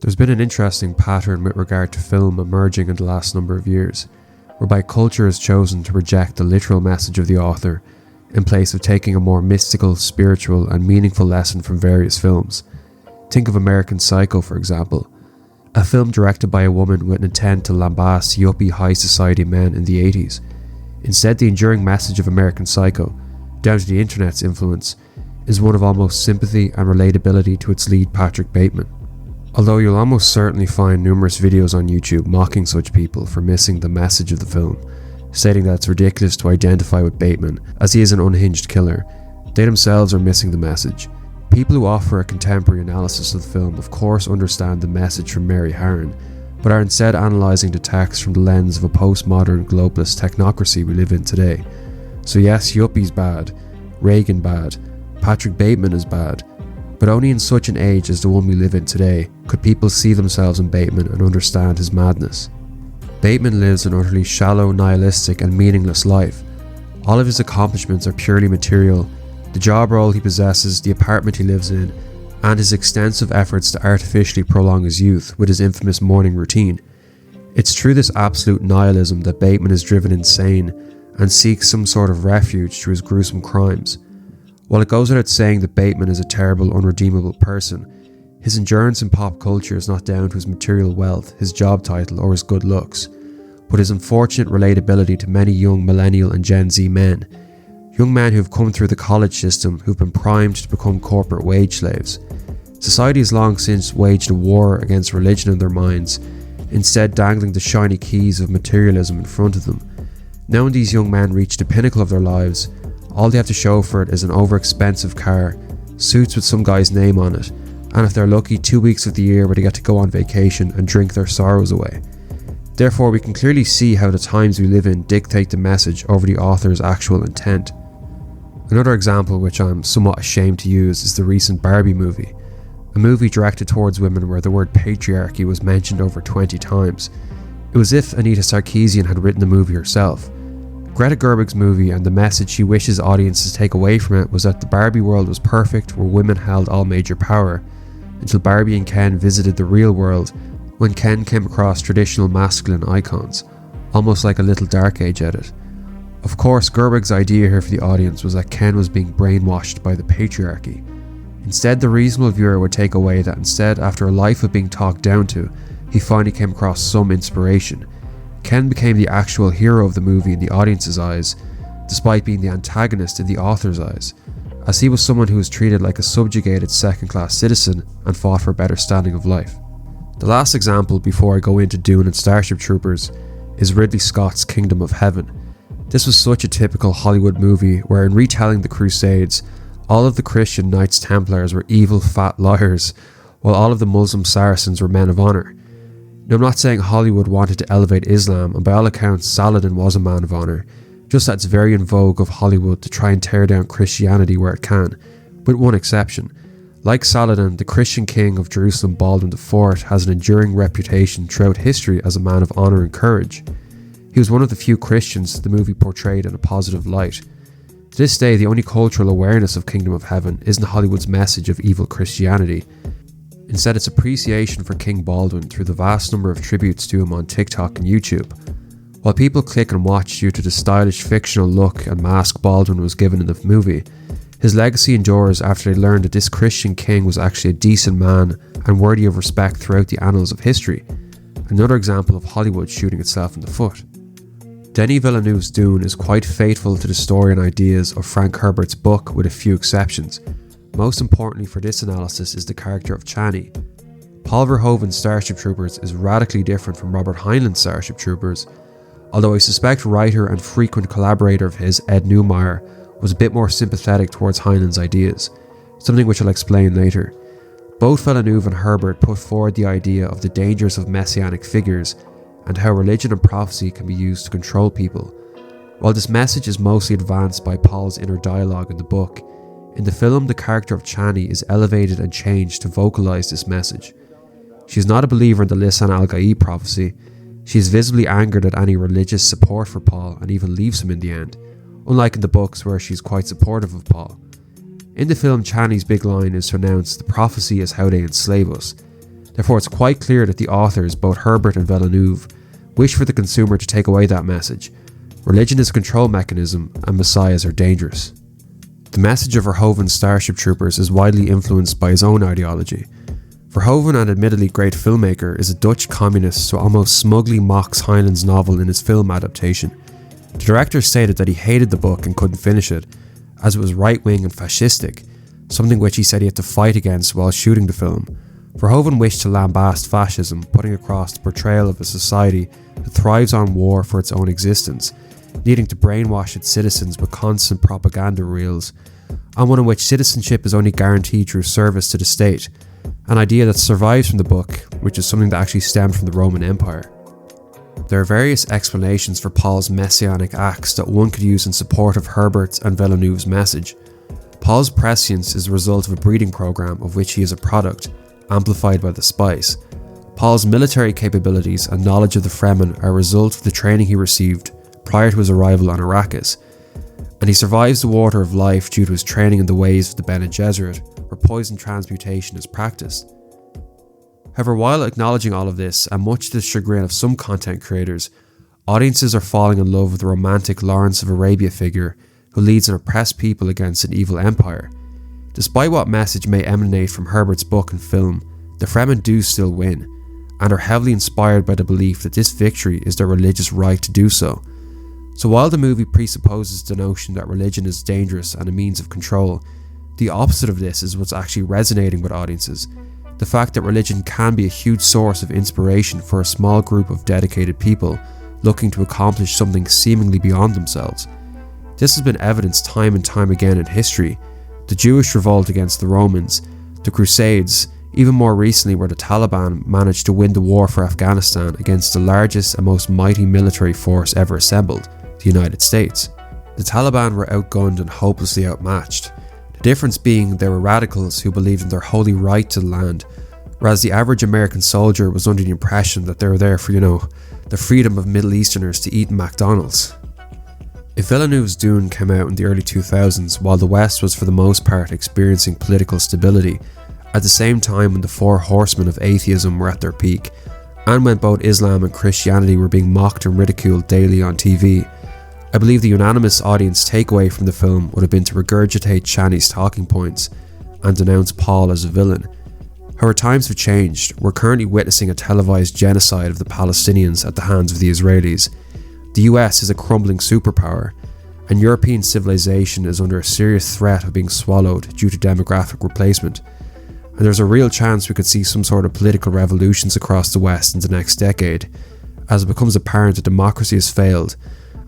There's been an interesting pattern with regard to film emerging in the last number of years, whereby culture has chosen to reject the literal message of the author in place of taking a more mystical, spiritual and meaningful lesson from various films. Think of American Psycho, for example, a film directed by a woman with an intent to lambast yuppie high society men in the 80s. Instead, the enduring message of American Psycho, down to the internet's influence, is one of almost sympathy and relatability to its lead Patrick Bateman. Although you'll almost certainly find numerous videos on YouTube mocking such people for missing the message of the film, stating that it's ridiculous to identify with Bateman as he is an unhinged killer, they themselves are missing the message. People who offer a contemporary analysis of the film of course understand the message from Mary Harron, but are instead analysing the text from the lens of a postmodern globalist technocracy we live in today. So yes, Yuppie's bad, Reagan bad, Patrick Bateman is bad, but only in such an age as the one we live in today could people see themselves in Bateman and understand his madness. Bateman lives an utterly shallow, nihilistic and meaningless life. All of his accomplishments are purely material. The job role he possesses, the apartment he lives in, and his extensive efforts to artificially prolong his youth with his infamous morning routine. It's through this absolute nihilism that Bateman is driven insane and seeks some sort of refuge through his gruesome crimes. While it goes without saying that Bateman is a terrible, unredeemable person, his endurance in pop culture is not down to his material wealth, his job title, or his good looks, but his unfortunate relatability to many young millennial and Gen Z men. Young men who have come through the college system, who've been primed to become corporate wage slaves. Society has long since waged a war against religion in their minds, instead dangling the shiny keys of materialism in front of them. Now when these young men reach the pinnacle of their lives, all they have to show for it is an overexpensive car, suits with some guy's name on it, and if they're lucky, 2 weeks of the year where they get to go on vacation and drink their sorrows away. Therefore, we can clearly see how the times we live in dictate the message over the author's actual intent. Another example which I'm somewhat ashamed to use is the recent Barbie movie, a movie directed towards women where the word patriarchy was mentioned over 20 times. It was as if Anita Sarkeesian had written the movie herself. Greta Gerwig's movie and the message she wishes audiences take away from it was that the Barbie world was perfect where women held all major power, until Barbie and Ken visited the real world when Ken came across traditional masculine icons, almost like a little Dark Age edit. Of course, Gerwig's idea here for the audience was that Ken was being brainwashed by the patriarchy. Instead, the reasonable viewer would take away that instead, after a life of being talked down to, he finally came across some inspiration. Ken became the actual hero of the movie in the audience's eyes, despite being the antagonist in the author's eyes, as he was someone who was treated like a subjugated second-class citizen and fought for a better standing of life. The last example before I go into Dune and Starship Troopers is Ridley Scott's Kingdom of Heaven. This was such a typical Hollywood movie where in retelling the Crusades, all of the Christian Knights Templars were evil fat liars, while all of the Muslim Saracens were men of honour. Now, I'm not saying Hollywood wanted to elevate Islam, and by all accounts Saladin was a man of honour, just that it's very in vogue of Hollywood to try and tear down Christianity where it can, with one exception. Like Saladin, the Christian king of Jerusalem Baldwin IV has an enduring reputation throughout history as a man of honour and courage. He was one of the few Christians the movie portrayed in a positive light. To this day, the only cultural awareness of Kingdom of Heaven isn't Hollywood's message of evil Christianity. Instead, it's appreciation for King Baldwin through the vast number of tributes to him on TikTok and YouTube. While people click and watch due to the stylish fictional look and mask Baldwin was given in the movie, his legacy endures after they learned that this Christian king was actually a decent man and worthy of respect throughout the annals of history. Another example of Hollywood shooting itself in the foot. Denis Villeneuve's Dune is quite faithful to the story and ideas of Frank Herbert's book with a few exceptions. Most importantly for this analysis is the character of Chani. Paul Verhoeven's Starship Troopers is radically different from Robert Heinlein's Starship Troopers, although I suspect writer and frequent collaborator of his, Ed Neumeyer, was a bit more sympathetic towards Heinlein's ideas, something which I'll explain later. Both Villeneuve and Herbert put forward the idea of the dangers of messianic figures and how religion and prophecy can be used to control people. While this message is mostly advanced by Paul's inner dialogue in the book, in the film the character of Chani is elevated and changed to vocalise this message. She is not a believer in the Lisan al-Gaib prophecy. She is visibly angered at any religious support for Paul and even leaves him in the end, unlike in the books where she is quite supportive of Paul. In the film, Chani's big line is to announce the prophecy is how they enslave us. Therefore, it's quite clear that the authors, both Herbert and Villeneuve, wish for the consumer to take away that message. Religion is a control mechanism, and messiahs are dangerous. The message of Verhoeven's Starship Troopers is widely influenced by his own ideology. Verhoeven, an admittedly great filmmaker, is a Dutch communist who almost smugly mocks Heinlein's novel in his film adaptation. The director stated that he hated the book and couldn't finish it, as it was right-wing and fascistic, something which he said he had to fight against while shooting the film. Verhoeven wished to lambast fascism, putting across the portrayal of a society that thrives on war for its own existence, needing to brainwash its citizens with constant propaganda reels, and one in which citizenship is only guaranteed through service to the state, an idea that survives from the book, which is something that actually stemmed from the Roman Empire. There are various explanations for Paul's messianic acts that one could use in support of Herbert's and Villeneuve's message. Paul's prescience is the result of a breeding program of which he is a product, amplified by the spice. Paul's military capabilities and knowledge of the Fremen are a result of the training he received prior to his arrival on Arrakis, and he survives the water of life due to his training in the ways of the Bene Gesserit, where poison transmutation is practiced. However, while acknowledging all of this, and much to the chagrin of some content creators, audiences are falling in love with the romantic Lawrence of Arabia figure who leads an oppressed people against an evil empire. Despite what message may emanate from Herbert's book and film, the Fremen do still win, and are heavily inspired by the belief that this victory is their religious right to do so. So while the movie presupposes the notion that religion is dangerous and a means of control, the opposite of this is what's actually resonating with audiences. The fact that religion can be a huge source of inspiration for a small group of dedicated people looking to accomplish something seemingly beyond themselves. This has been evidenced time and time again in history. The Jewish revolt against the Romans, the Crusades, even more recently where the Taliban managed to win the war for Afghanistan against the largest and most mighty military force ever assembled, the United States. The Taliban were outgunned and hopelessly outmatched. The difference being they were radicals who believed in their holy right to the land, whereas the average American soldier was under the impression that they were there for, the freedom of Middle Easterners to eat in McDonald's. If Villeneuve's Dune came out in the early 2000s while the West was for the most part experiencing political stability, at the same time when the four horsemen of atheism were at their peak, and when both Islam and Christianity were being mocked and ridiculed daily on TV, I believe the unanimous audience takeaway from the film would have been to regurgitate Chani's talking points and denounce Paul as a villain. However, times have changed. We're currently witnessing a televised genocide of the Palestinians at the hands of the Israelis. The US is a crumbling superpower, and European civilization is under a serious threat of being swallowed due to demographic replacement. And there's a real chance we could see some sort of political revolutions across the West in the next decade, as it becomes apparent that democracy has failed,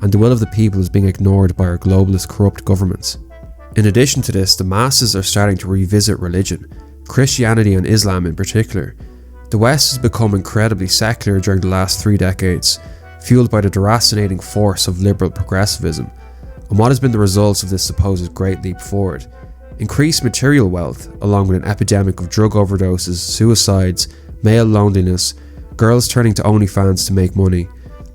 and the will of the people is being ignored by our globalist corrupt governments. In addition to this, the masses are starting to revisit religion, Christianity and Islam in particular. The West has become incredibly secular during the last 3 decades, fueled by the deracinating force of liberal progressivism. And what has been the results of this supposed great leap forward? Increased material wealth, along with an epidemic of drug overdoses, suicides, male loneliness, girls turning to OnlyFans to make money,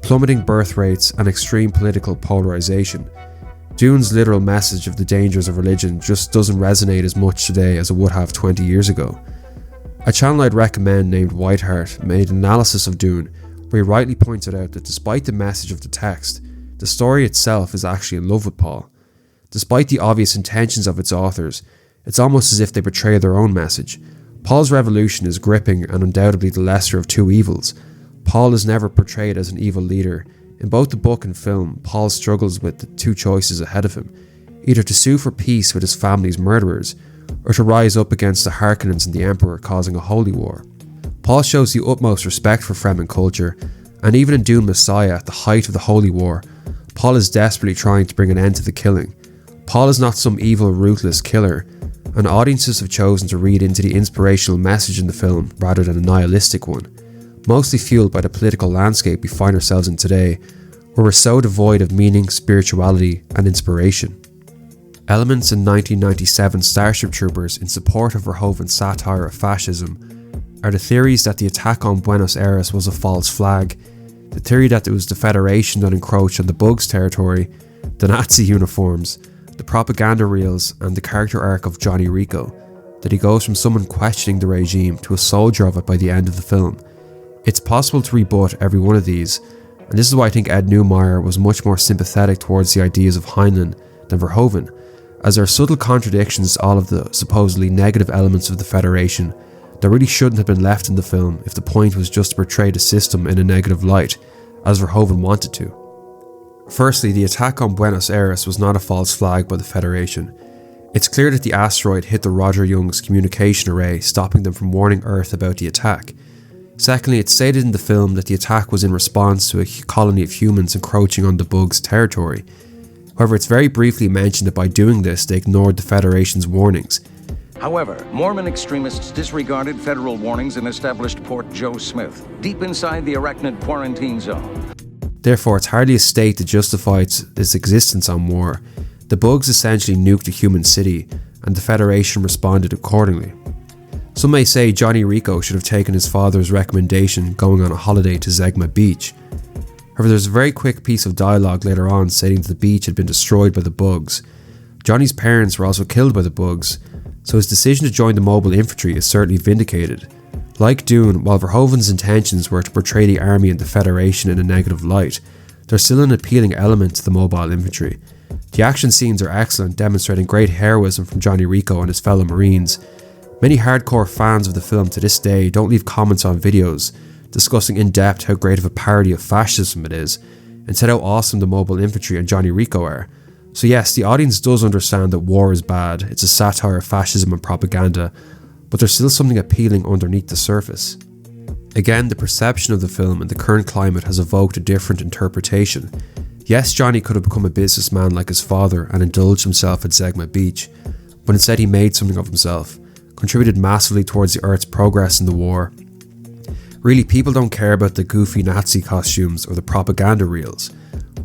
plummeting birth rates, and extreme political polarization. Dune's literal message of the dangers of religion just doesn't resonate as much today as it would have 20 years ago. A channel I'd recommend named Whiteheart made an analysis of Dune, where he rightly pointed out that despite the message of the text, the story itself is actually in love with Paul. Despite the obvious intentions of its authors, it's almost as if they betray their own message. Paul's revolution is gripping and undoubtedly the lesser of two evils. Paul is never portrayed as an evil leader. In both the book and film, Paul struggles with the two choices ahead of him, either to sue for peace with his family's murderers, or to rise up against the Harkonnens and the Emperor, causing a holy war. Paul shows the utmost respect for Fremen culture, and even in Dune Messiah, at the height of the holy war, Paul is desperately trying to bring an end to the killing. Paul is not some evil, ruthless killer, and audiences have chosen to read into the inspirational message in the film rather than a nihilistic one, mostly fueled by the political landscape we find ourselves in today, where we're so devoid of meaning, spirituality, and inspiration. Elements in 1997 Starship Troopers in support of Verhoeven's satire of fascism are the theories that the attack on Buenos Aires was a false flag, the theory that it was the Federation that encroached on the Bugs territory, the Nazi uniforms, the propaganda reels, and the character arc of Johnny Rico. that he goes from someone questioning the regime to a soldier of it by the end of the film. It's possible to rebut every one of these, and this is why I think Ed Neumeier was much more sympathetic towards the ideas of Heinlein than Verhoeven, as there are subtle contradictions to all of the supposedly negative elements of the Federation that really shouldn't have been left in the film if the point was just to portray the system in a negative light, as Verhoeven wanted to. Firstly, the attack on Buenos Aires was not a false flag by the Federation. It's clear that the asteroid hit the Roger Young's communication array, stopping them from warning Earth about the attack. Secondly, it's stated in the film that the attack was in response to a colony of humans encroaching on the bug's territory. However, it's very briefly mentioned that by doing this, they ignored the Federation's warnings. However, Mormon extremists disregarded federal warnings and established Port Joe Smith, deep inside the arachnid quarantine zone. Therefore, it's hardly a state that justifies its existence on war. The bugs essentially nuked a human city, and the Federation responded accordingly. Some may say Johnny Rico should have taken his father's recommendation going on a holiday to Zegma Beach. However, there's a very quick piece of dialogue later on stating that the beach had been destroyed by the bugs. Johnny's parents were also killed by the bugs, so his decision to join the mobile infantry is certainly vindicated. Like Dune, while Verhoeven's intentions were to portray the army and the Federation in a negative light, there's still an appealing element to the mobile infantry. The action scenes are excellent, demonstrating great heroism from Johnny Rico and his fellow Marines. Many hardcore fans of the film to this day don't leave comments on videos discussing in depth how great of a parody of fascism it is, and said how awesome the mobile infantry and Johnny Rico are. So yes, the audience does understand that war is bad, it's a satire of fascism and propaganda, but there's still something appealing underneath the surface. Again, the perception of the film and the current climate has evoked a different interpretation. Yes, Johnny could have become a businessman like his father and indulged himself at Zegma Beach, but instead he made something of himself, contributed massively towards the Earth's progress in the war. Really, people don't care about the goofy Nazi costumes or the propaganda reels.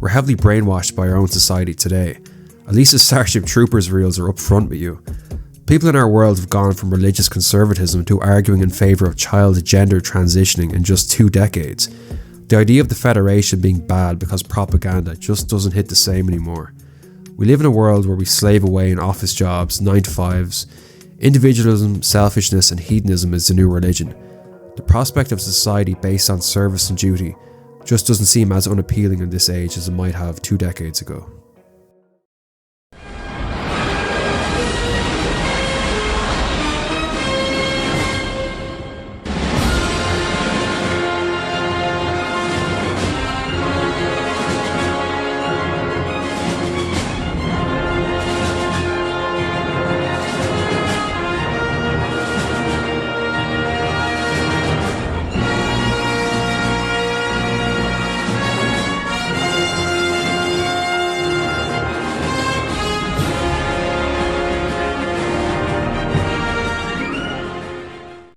We're heavily brainwashed by our own society today. At least the Starship Troopers reels are up front with you. People in our world have gone from religious conservatism to arguing in favour of child gender transitioning in just 2 decades. The idea of the Federation being bad because propaganda just doesn't hit the same anymore. We live in a world where we slave away in office jobs, 9-to-5s. Individualism, selfishness and hedonism is the new religion. The prospect of society based on service and duty just doesn't seem as unappealing in this age as it might have 2 decades ago.